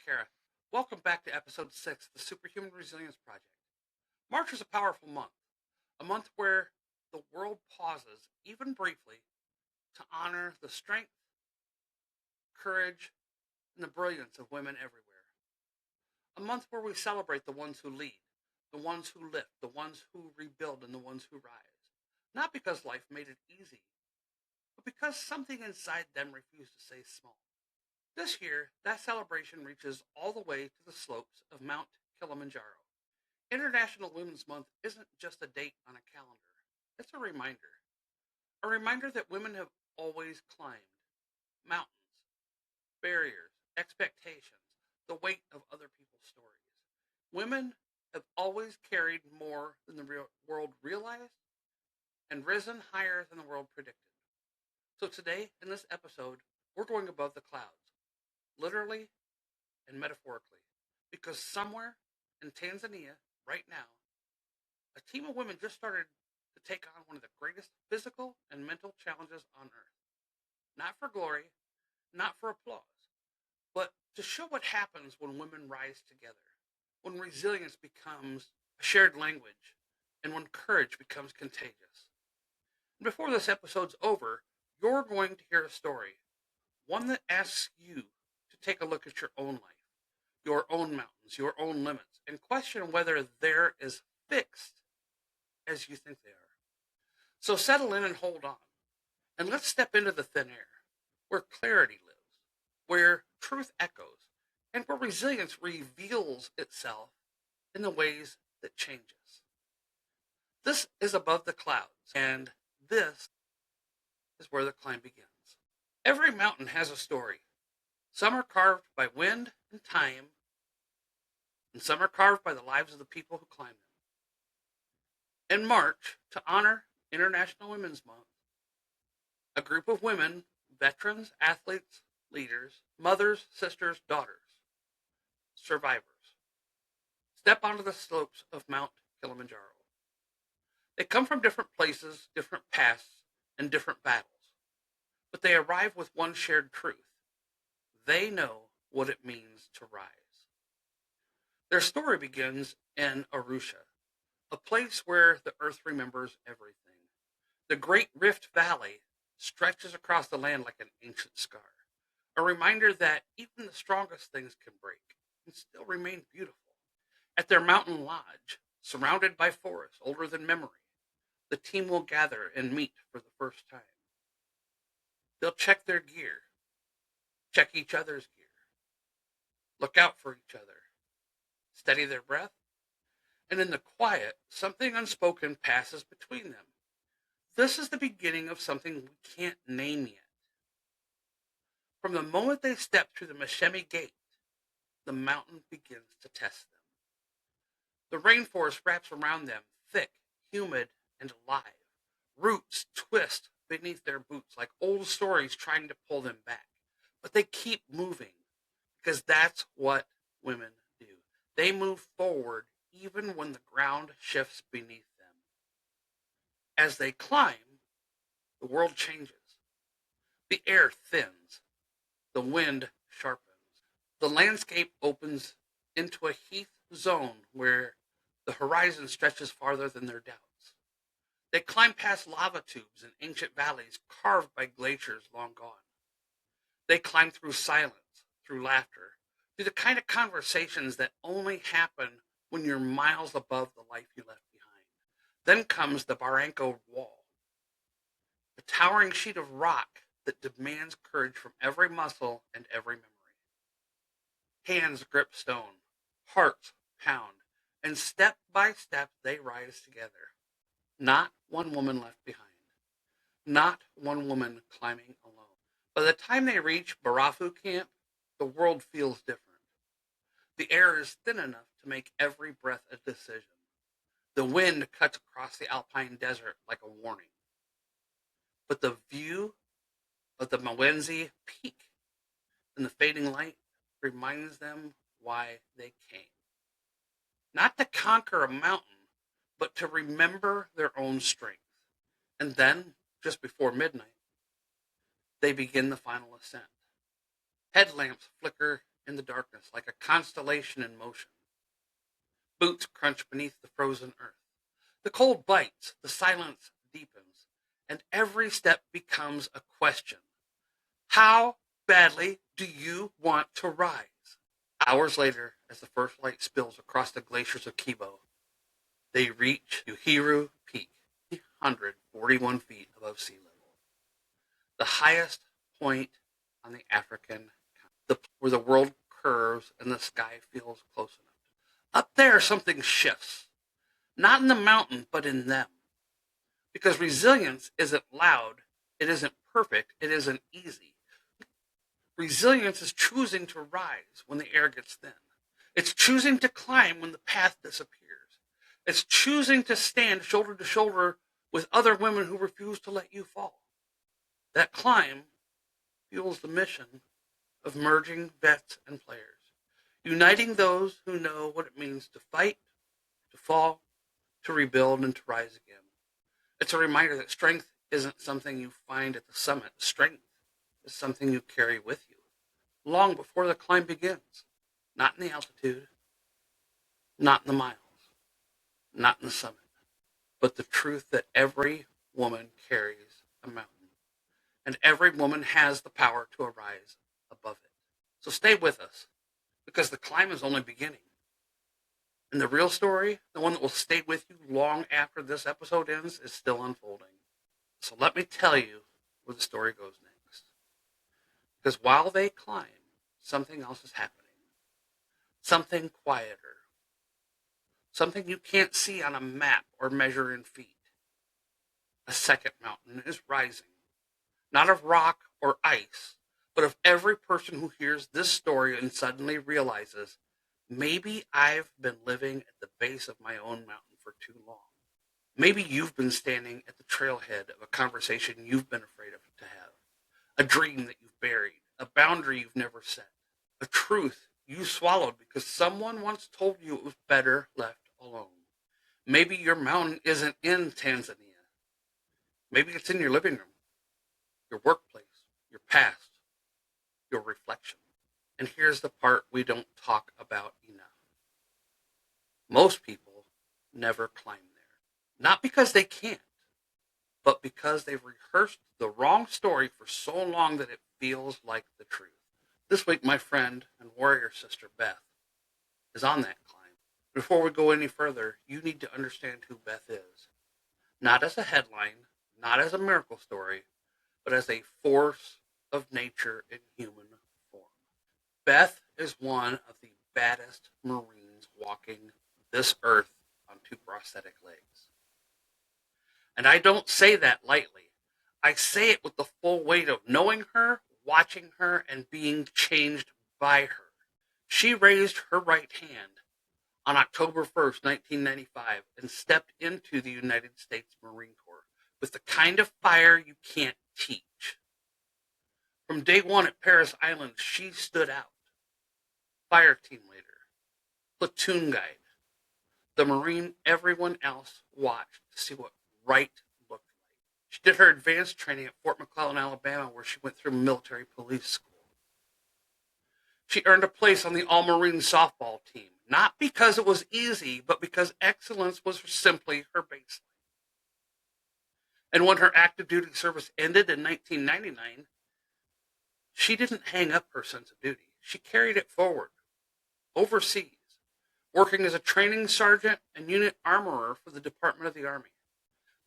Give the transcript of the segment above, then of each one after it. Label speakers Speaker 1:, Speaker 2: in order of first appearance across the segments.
Speaker 1: Kara. Welcome back to episode 6 of the Superhuman Resilience Project. March is a powerful month, a month where the world pauses, even briefly, to honor the strength, courage, and the brilliance of women everywhere. A month where we celebrate the ones who lead, the ones who lift, the ones who rebuild, and the ones who rise. Not because life made it easy, but because something inside them refused to stay small. This year, that celebration reaches all the way to the slopes of Mount Kilimanjaro. International Women's Month isn't just a date on a calendar. It's a reminder. A reminder that women have always climbed mountains, barriers, expectations, the weight of other people's stories. Women have always carried more than the world realized and risen higher than the world predicted. So today, in this episode, we're going above the clouds, literally and metaphorically, because somewhere in Tanzania, right now, a team of women just started to take on one of the greatest physical and mental challenges on earth. Not for glory, not for applause, but to show what happens when women rise together, when resilience becomes a shared language, and when courage becomes contagious. And before this episode's over, you're going to hear a story, one that asks you to take a look at your own life, your own mountains, your own limits, and question whether they're as fixed as you think they are. So settle in and hold on, and let's step into the thin air, where clarity lives, where truth echoes, and where resilience reveals itself in the ways that changes. This is Above the Clouds, and this is where the climb begins. Every mountain has a story. Some are carved by wind and time, and some are carved by the lives of the people who climb them. In March, to honor International Women's Month, a group of women, veterans, athletes, leaders, mothers, sisters, daughters, survivors, step onto the slopes of Mount Kilimanjaro. They come from different places, different paths, and different battles, but they arrive with one shared truth. They know what it means to rise. Their story begins in Arusha, a place where the earth remembers everything. The Great Rift Valley stretches across the land like an ancient scar, a reminder that even the strongest things can break and still remain beautiful. At their mountain lodge, surrounded by forests older than memory, the team will gather and meet for the first time. They'll check their gear, check each other's gear, look out for each other, steady their breath, and in the quiet, something unspoken passes between them. This is the beginning of something we can't name yet. From the moment they step through the Mashemi gate, the mountain begins to test them. The rainforest wraps around them, thick, humid, and alive. Roots twist beneath their boots like old stories trying to pull them back. But they keep moving, because that's what women do. They move forward even when the ground shifts beneath them. As they climb, the world changes. The air thins. The wind sharpens. The landscape opens into a heath zone where the horizon stretches farther than their doubts. They climb past lava tubes and ancient valleys carved by glaciers long gone. They climb through silence, through laughter, through the kind of conversations that only happen when you're miles above the life you left behind. Then comes the Barranco Wall, the towering sheet of rock that demands courage from every muscle and every memory. Hands grip stone, hearts pound, and step by step they rise together. Not one woman left behind. Not one woman climbing alone. By the time they reach Barafu camp, the world feels different. The air is thin enough to make every breath a decision. The wind cuts across the alpine desert like a warning. But the view of the Mwenzi peak in the fading light reminds them why they came. Not to conquer a mountain, but to remember their own strength. And then, just before midnight, they begin the final ascent. Headlamps flicker in the darkness like a constellation in motion. Boots crunch beneath the frozen earth. The cold bites, the silence deepens, and every step becomes a question. How badly do you want to rise? Hours later, as the first light spills across the glaciers of Kibo, they reach Uhiru Peak, 341 feet above sea level, the highest point on the African continent, where the world curves and the sky feels close enough. Up there, something shifts, not in the mountain, but in them. Because resilience isn't loud, it isn't perfect, it isn't easy. Resilience is choosing to rise when the air gets thin. It's choosing to climb when the path disappears. It's choosing to stand shoulder to shoulder with other women who refuse to let you fall. That climb fuels the mission of merging vets and players, uniting those who know what it means to fight, to fall, to rebuild, and to rise again. It's a reminder that strength isn't something you find at the summit. Strength is something you carry with you long before the climb begins. Not in the altitude, not in the miles, not in the summit, but the truth that every woman carries a mountain, and every woman has the power to arise above it. So stay with us, because the climb is only beginning. And the real story, the one that will stay with you long after this episode ends, is still unfolding. So let me tell you where the story goes next. Because while they climb, something else is happening. Something quieter. Something you can't see on a map or measure in feet. A second mountain is rising. Not of rock or ice, but of every person who hears this story and suddenly realizes, maybe I've been living at the base of my own mountain for too long. Maybe you've been standing at the trailhead of a conversation you've been afraid of to have, a dream that you've buried, a boundary you've never set, a truth you swallowed because someone once told you it was better left alone. Maybe your mountain isn't in Tanzania. Maybe it's in your living room, your workplace, your past, your reflection. And here's the part we don't talk about enough. Most people never climb there. Not because they can't, but because they've rehearsed the wrong story for so long that it feels like the truth. This week, my friend and warrior sister, Beth, is on that climb. Before we go any further, you need to understand who Beth is. Not as a headline, not as a miracle story, but as a force of nature in human form. Beth is one of the baddest Marines walking this earth on two prosthetic legs. And I don't say that lightly. I say it with the full weight of knowing her, watching her, and being changed by her. She raised her right hand on October 1st, 1995, and stepped into the United States Marine Corps with the kind of fire you can't teach. From day one at Paris Island, she stood out. Fire team leader, platoon guide, the Marine everyone else watched to see what right looked like. She did her advanced training at Fort McClellan, Alabama, where she went through military police school. She earned a place on the All-Marine softball team, not because it was easy, but because excellence was simply her baseline. And when her active duty service ended in 1999, she didn't hang up her sense of duty. She carried it forward, overseas, working as a training sergeant and unit armorer for the Department of the Army.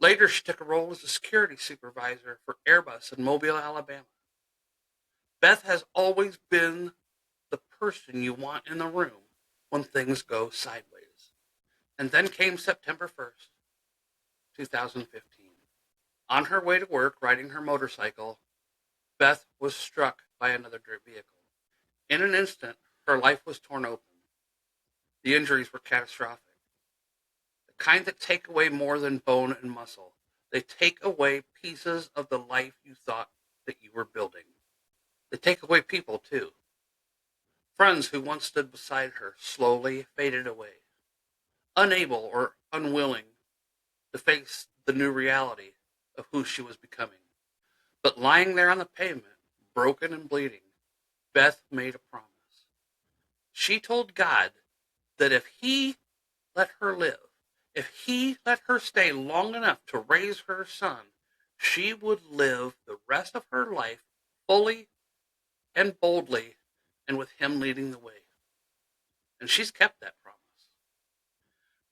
Speaker 1: Later, she took a role as a security supervisor for Airbus in Mobile, Alabama. Beth has always been the person you want in the room when things go sideways. And then came September 1st, 2015. On her way to work, riding her motorcycle, Beth was struck by another vehicle. In an instant, her life was torn open. The injuries were catastrophic. The kind that take away more than bone and muscle. They take away pieces of the life you thought that you were building. They take away people, too. Friends who once stood beside her slowly faded away, unable or unwilling to face the new reality of who she was becoming. But lying there on the pavement, broken and bleeding, Beth made a promise. She told God that if he let her live, if he let her stay long enough to raise her son, she would live the rest of her life fully and boldly and with him leading the way. And she's kept that promise.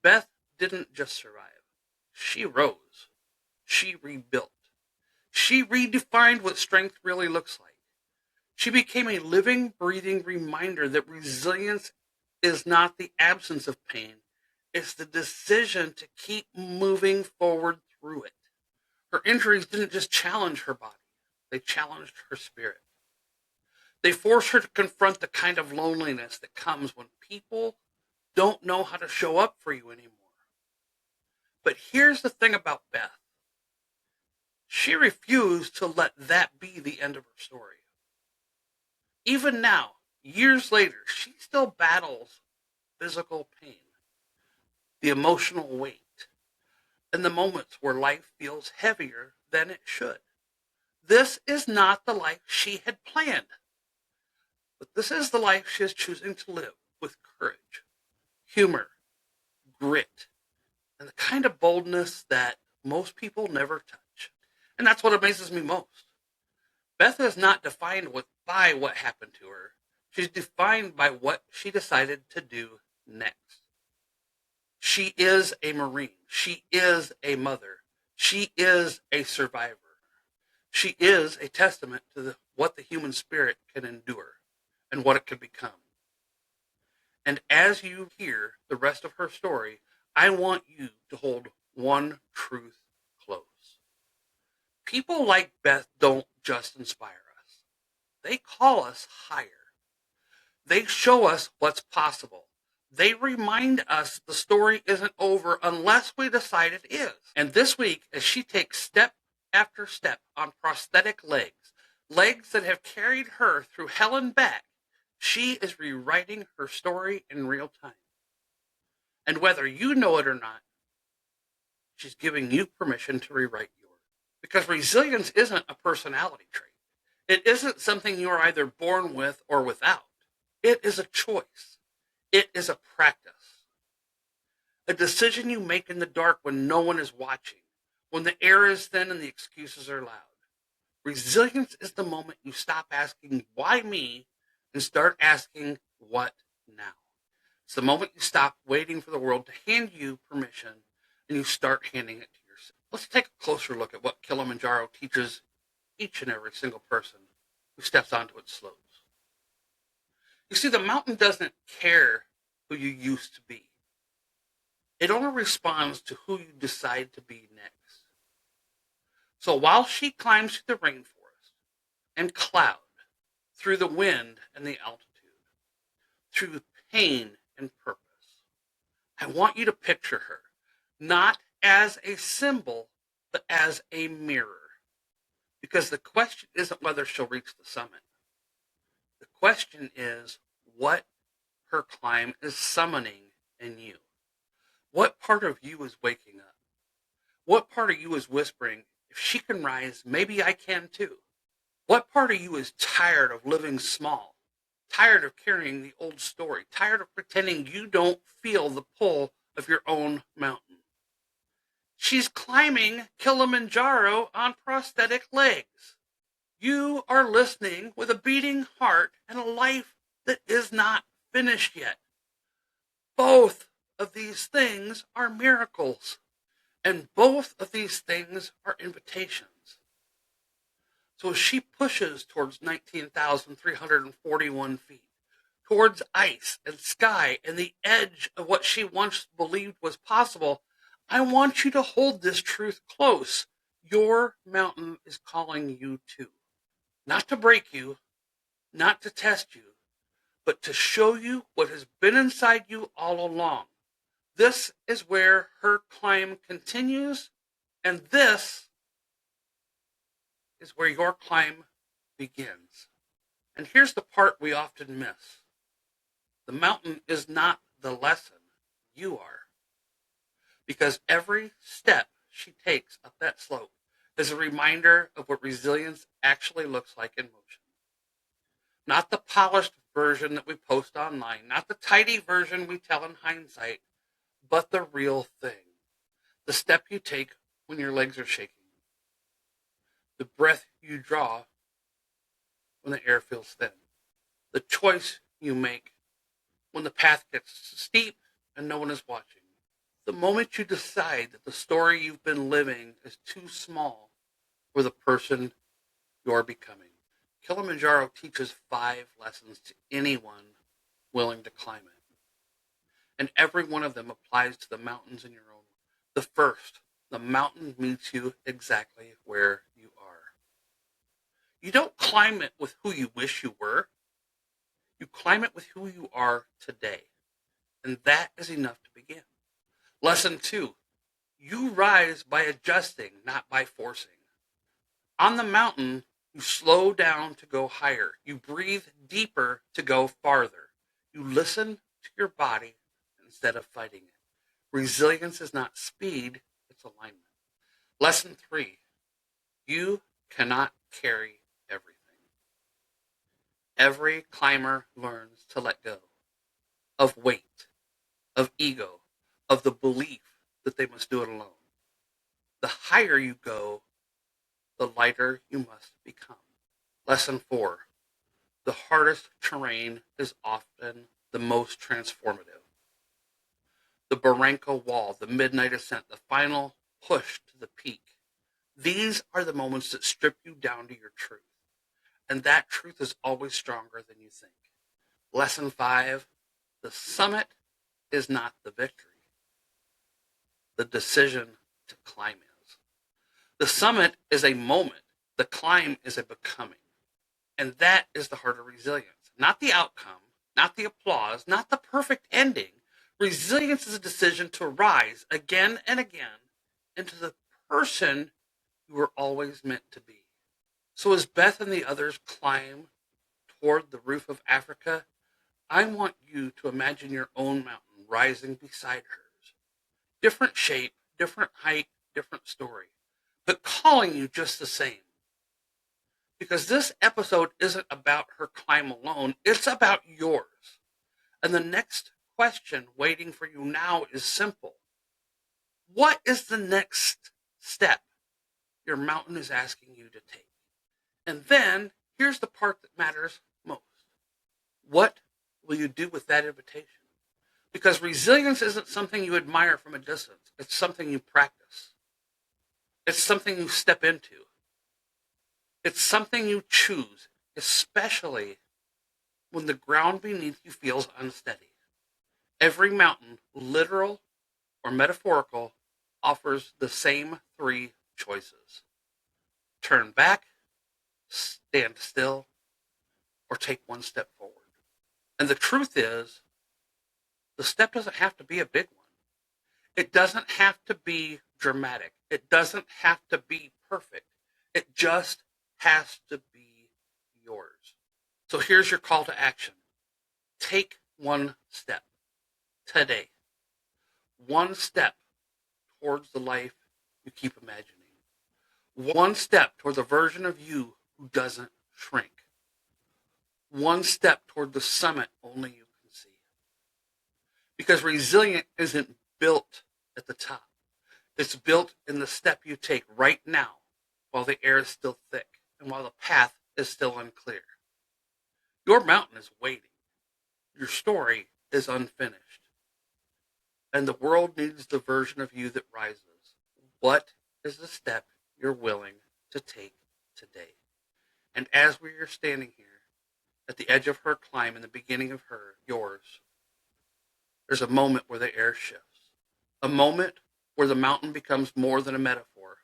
Speaker 1: Beth didn't just survive. She rose. She rebuilt. She redefined what strength really looks like. She became a living, breathing reminder that resilience is not the absence of pain. It's the decision to keep moving forward through it. Her injuries didn't just challenge her body. They challenged her spirit. They forced her to confront the kind of loneliness that comes when people don't know how to show up for you anymore. But here's the thing about Beth. She refused to let that be the end of her story. Even now, years later, she still battles physical pain, the emotional weight, and the moments where life feels heavier than it should. This is not the life she had planned, but this is the life she is choosing to live with courage, humor, grit, and the kind of boldness that most people never touch. And that's what amazes me most. Beth is not defined by what happened to her. She's defined by what she decided to do next. She is a Marine. She is a mother. She is a survivor. She is a testament to what the human spirit can endure and what it can become. And as you hear the rest of her story, I want you to hold one truth close. People like Beth don't just inspire us. They call us higher. They show us what's possible. They remind us the story isn't over unless we decide it is. And this week, as she takes step after step on prosthetic legs, legs that have carried her through hell and back, she is rewriting her story in real time. And whether you know it or not, she's giving you permission to rewrite yours. Because resilience isn't a personality trait. It isn't something you are either born with or without. It is a choice. It is a practice. A decision you make in the dark when no one is watching, when the air is thin and the excuses are loud. Resilience is the moment you stop asking, why me, and start asking, what now? It's the moment you stop waiting for the world to hand you permission and you start handing it to yourself. Let's take a closer look at what Kilimanjaro teaches each and every single person who steps onto its slopes. You see, the mountain doesn't care who you used to be. It only responds to who you decide to be next. So while she climbs through the rainforest and cloud, through the wind and the altitude, through pain and purpose, I want you to picture her, not as a symbol, but as a mirror. Because the question isn't whether she'll reach the summit. The question is what her climb is summoning in you. What part of you is waking up? What part of you is whispering, if she can rise, maybe I can too? What part of you is tired of living small? Tired of carrying the old story? Tired of pretending you don't feel the pull of your own mountain? She's climbing Kilimanjaro on prosthetic legs. You are listening with a beating heart and a life that is not finished yet. Both of these things are miracles, and both of these things are invitations. So as she pushes towards 19,341 feet, towards ice and sky and the edge of what she once believed was possible, I want you to hold this truth close. Your mountain is calling you too. Not to break you, not to test you, but to show you what has been inside you all along. This is where her climb continues, and this is where your climb begins. And here's the part we often miss. The mountain is not the lesson, you are. Because every step she takes up that slope is a reminder of what resilience actually looks like in motion. Not the polished version that we post online, not the tidy version we tell in hindsight, but the real thing. The step you take when your legs are shaking, the breath you draw when the air feels thin, the choice you make when the path gets steep and no one is watching, the moment you decide that the story you've been living is too small for the person you're becoming. Kilimanjaro teaches 5 lessons to anyone willing to climb it. And every one of them applies to the mountains in your own. The first, the mountain meets you exactly where you are. You don't climb it with who you wish you were. You climb it with who you are today. And that is enough to begin. Lesson 2, you rise by adjusting, not by forcing. On the mountain, you slow down to go higher. You breathe deeper to go farther. You listen to your body instead of fighting it. Resilience is not speed, it's alignment. Lesson 3, you cannot carry everything. Every climber learns to let go of weight, of ego, of the belief that they must do it alone. The higher you go, the lighter you must become. Lesson 4, the hardest terrain is often the most transformative. The Barranco Wall, the midnight ascent, the final push to the peak. These are the moments that strip you down to your truth. And that truth is always stronger than you think. Lesson 5, the summit is not the victory. The decision to climb is. The summit is a moment. The climb is a becoming. And that is the heart of resilience. Not the outcome, not the applause, not the perfect ending. Resilience is a decision to rise again and again into the person you were always meant to be. So as Beth and the others climb toward the roof of Africa, I want you to imagine your own mountain rising beside hers. Different shape, different height, different story, but calling you just the same. Because this episode isn't about her climb alone, it's about yours. And the next question waiting for you now is simple. What is the next step your mountain is asking you to take? And then, here's the part that matters most. What will you do with that invitation? Because resilience isn't something you admire from a distance. It's something you practice. It's something you step into. It's something you choose, especially when the ground beneath you feels unsteady. Every mountain, literal or metaphorical, offers the same 3 choices. Turn back, stand still, or take one step forward. And the truth is, the step doesn't have to be a big one. It doesn't have to be dramatic. It doesn't have to be perfect. It just has to be yours. So here's your call to action. Take one step today. One step towards the life you keep imagining. One step toward the version of you who doesn't shrink. One step toward the summit only you can see. Because resilience isn't built at the top. It's built in the step you take right now while the air is still thick and while the path is still unclear. Your mountain is waiting. Your story is unfinished. And the world needs the version of you that rises. What is the step you're willing to take today? And as we are standing here at the edge of her climb and the beginning of yours, there's a moment where the air shifts. A moment where the mountain becomes more than a metaphor.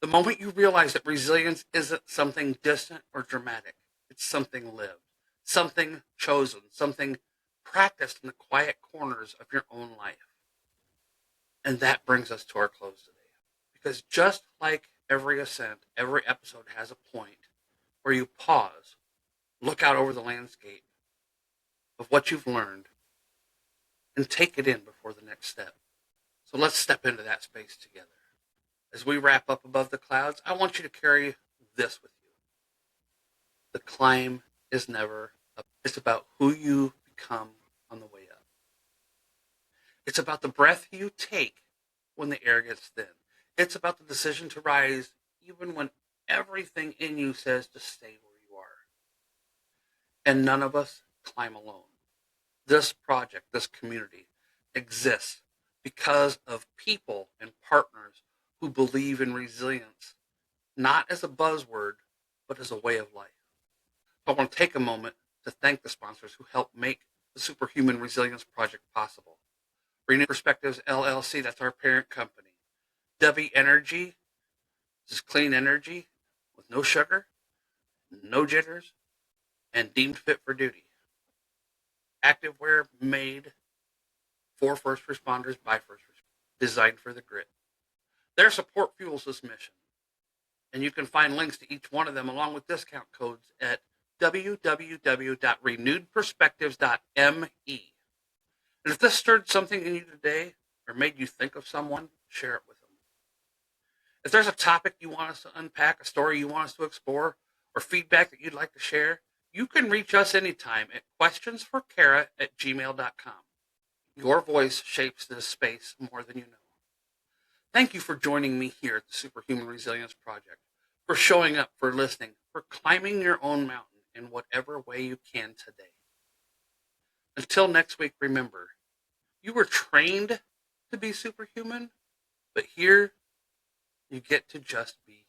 Speaker 1: The moment you realize that resilience isn't something distant or dramatic. It's something lived, something chosen, something practiced in the quiet corners of your own life. And that brings us to our close today. Because just like every ascent, every episode has a point where you pause, look out over the landscape of what you've learned, and take it in before the next step. So let's step into that space together. As we wrap up above the clouds, I want you to carry this with you. The climb is never It's about who you become on the way up. It's about the breath you take when the air gets thin. It's about the decision to rise even when everything in you says to stay where you are. And none of us climb alone. This project, this community exists because of people and partners who believe in resilience, not as a buzzword, but as a way of life. So I want to take a moment to thank the sponsors who helped make the Superhuman Resilience Project possible. Renewed Perspectives LLC, that's our parent company. W Energy, this is clean energy with no sugar, no jitters, and deemed fit for duty. Activewear made for first responders by first responders, designed for the grit. Their support fuels this mission. And you can find links to each one of them along with discount codes at www.renewedperspectives.me. And if this stirred something in you today or made you think of someone, share it with them. If there's a topic you want us to unpack, a story you want us to explore, or feedback that you'd like to share, you can reach us anytime at questionsforkara@gmail.com. Your voice shapes this space more than you know. Thank you for joining me here at the Superhuman Resilience Project, for showing up, for listening, for climbing your own mountain in whatever way you can today. Until next week, remember, you were trained to be superhuman, but here you get to just be